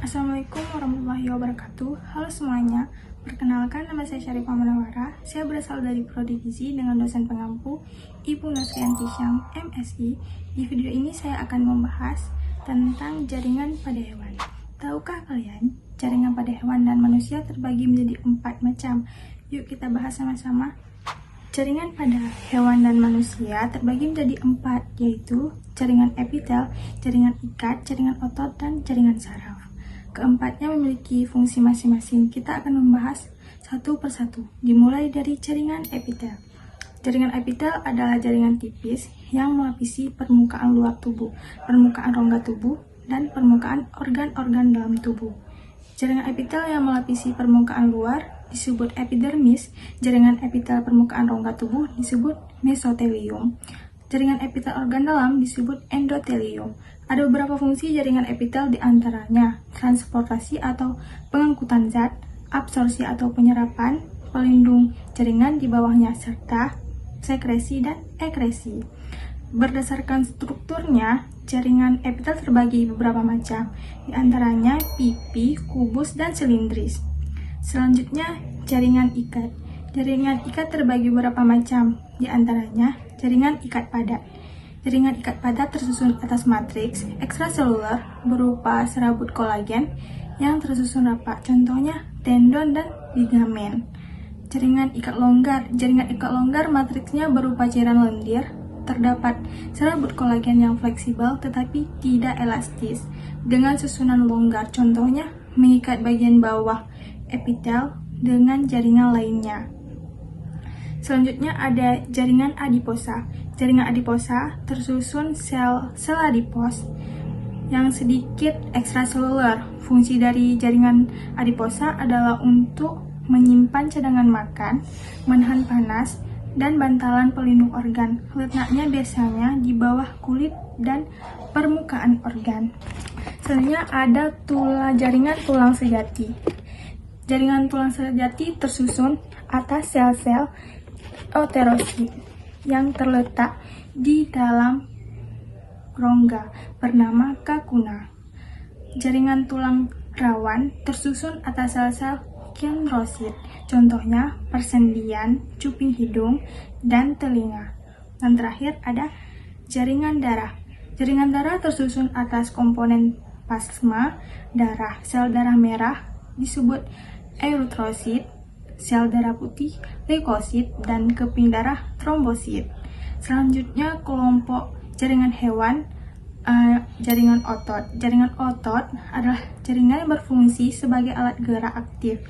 Assalamualaikum warahmatullahi wabarakatuh. Halo semuanya, perkenalkan nama saya Syarifah Munawara. Saya berasal dari Prodi Gizi dengan dosen pengampu Ibu Nursianti Syam, MSI. Di video ini saya akan membahas tentang jaringan pada hewan. Tahukah kalian, jaringan pada hewan dan manusia terbagi menjadi 4 macam? Yuk kita bahas sama-sama. Jaringan pada hewan dan manusia terbagi menjadi 4, yaitu jaringan epitel, jaringan ikat, jaringan otot, dan jaringan saraf. Keempatnya memiliki fungsi masing-masing. Kita akan membahas satu persatu, dimulai dari jaringan epitel. Jaringan epitel adalah jaringan tipis yang melapisi permukaan luar tubuh, permukaan rongga tubuh, dan permukaan organ-organ dalam tubuh. Jaringan epitel yang melapisi permukaan luar disebut epidermis. Jaringan epitel permukaan rongga tubuh disebut mesotelium. Jaringan epitel organ dalam disebut endotelium. Ada beberapa fungsi jaringan epitel, diantaranya transportasi atau pengangkutan zat, absorpsi atau penyerapan, pelindung jaringan di bawahnya, serta sekresi dan ekresi. Berdasarkan strukturnya, jaringan epitel terbagi beberapa macam, diantaranya pipi, kubus, dan silindris. Selanjutnya, jaringan ikat. Jaringan ikat terbagi beberapa macam, diantaranya jaringan ikat padat. Jaringan ikat padat tersusun atas matriks ekstraseluler berupa serabut kolagen yang tersusun rapat, contohnya tendon dan ligamen. Jaringan ikat longgar. Jaringan ikat longgar matriksnya berupa cairan lendir. Terdapat serabut kolagen yang fleksibel tetapi tidak elastis dengan susunan longgar, contohnya mengikat bagian bawah epitel dengan jaringan lainnya. Selanjutnya ada jaringan adiposa. Jaringan adiposa tersusun sel adipos yang sedikit ekstraseluler. Fungsi dari jaringan adiposa adalah untuk menyimpan cadangan makan, menahan panas, dan bantalan pelindung organ. Letaknya biasanya di bawah kulit dan permukaan organ. Selanjutnya ada jaringan tulang sejati. Jaringan tulang sejati tersusun atas sel-sel euterosit yang terletak di dalam rongga bernama kakuna. Jaringan tulang rawan tersusun atas sel-sel kendrosit, contohnya persendian, cuping hidung, dan telinga. Dan terakhir ada jaringan darah. Jaringan darah tersusun atas komponen plasma darah. Sel darah merah disebut eritrosit, sel darah putih leukosit, dan keping darah trombosit. Selanjutnya kelompok jaringan hewan, jaringan otot. Jaringan otot adalah jaringan yang berfungsi sebagai alat gerak aktif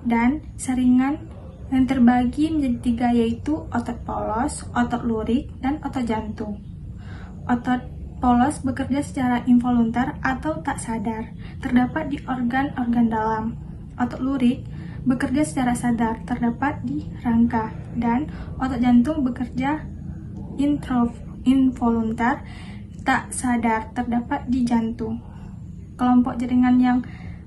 dan saringan yang terbagi menjadi 3, yaitu otot polos, otot lurik, dan otot jantung. Otot polos bekerja secara involuntar atau tak sadar, terdapat di organ-organ dalam. Otot lurik bekerja secara sadar, terdapat di rangka, dan otot jantung bekerja involuntar, tak sadar, terdapat di jantung. Kelompok jaringan yang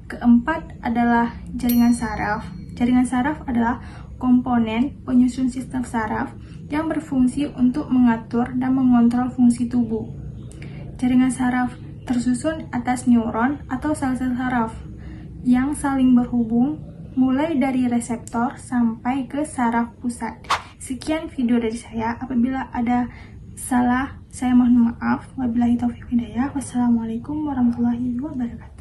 keempat adalah jaringan saraf. Jaringan saraf adalah komponen penyusun sistem saraf yang berfungsi untuk mengatur dan mengontrol fungsi tubuh. Jaringan saraf tersusun atas neuron atau sel-sel saraf yang saling berhubung mulai dari reseptor sampai ke saraf pusat. Sekian video dari saya. Apabila ada salah, saya mohon maaf. Wabillahi taufiq hidayah. Wassalamualaikum warahmatullahi wabarakatuh.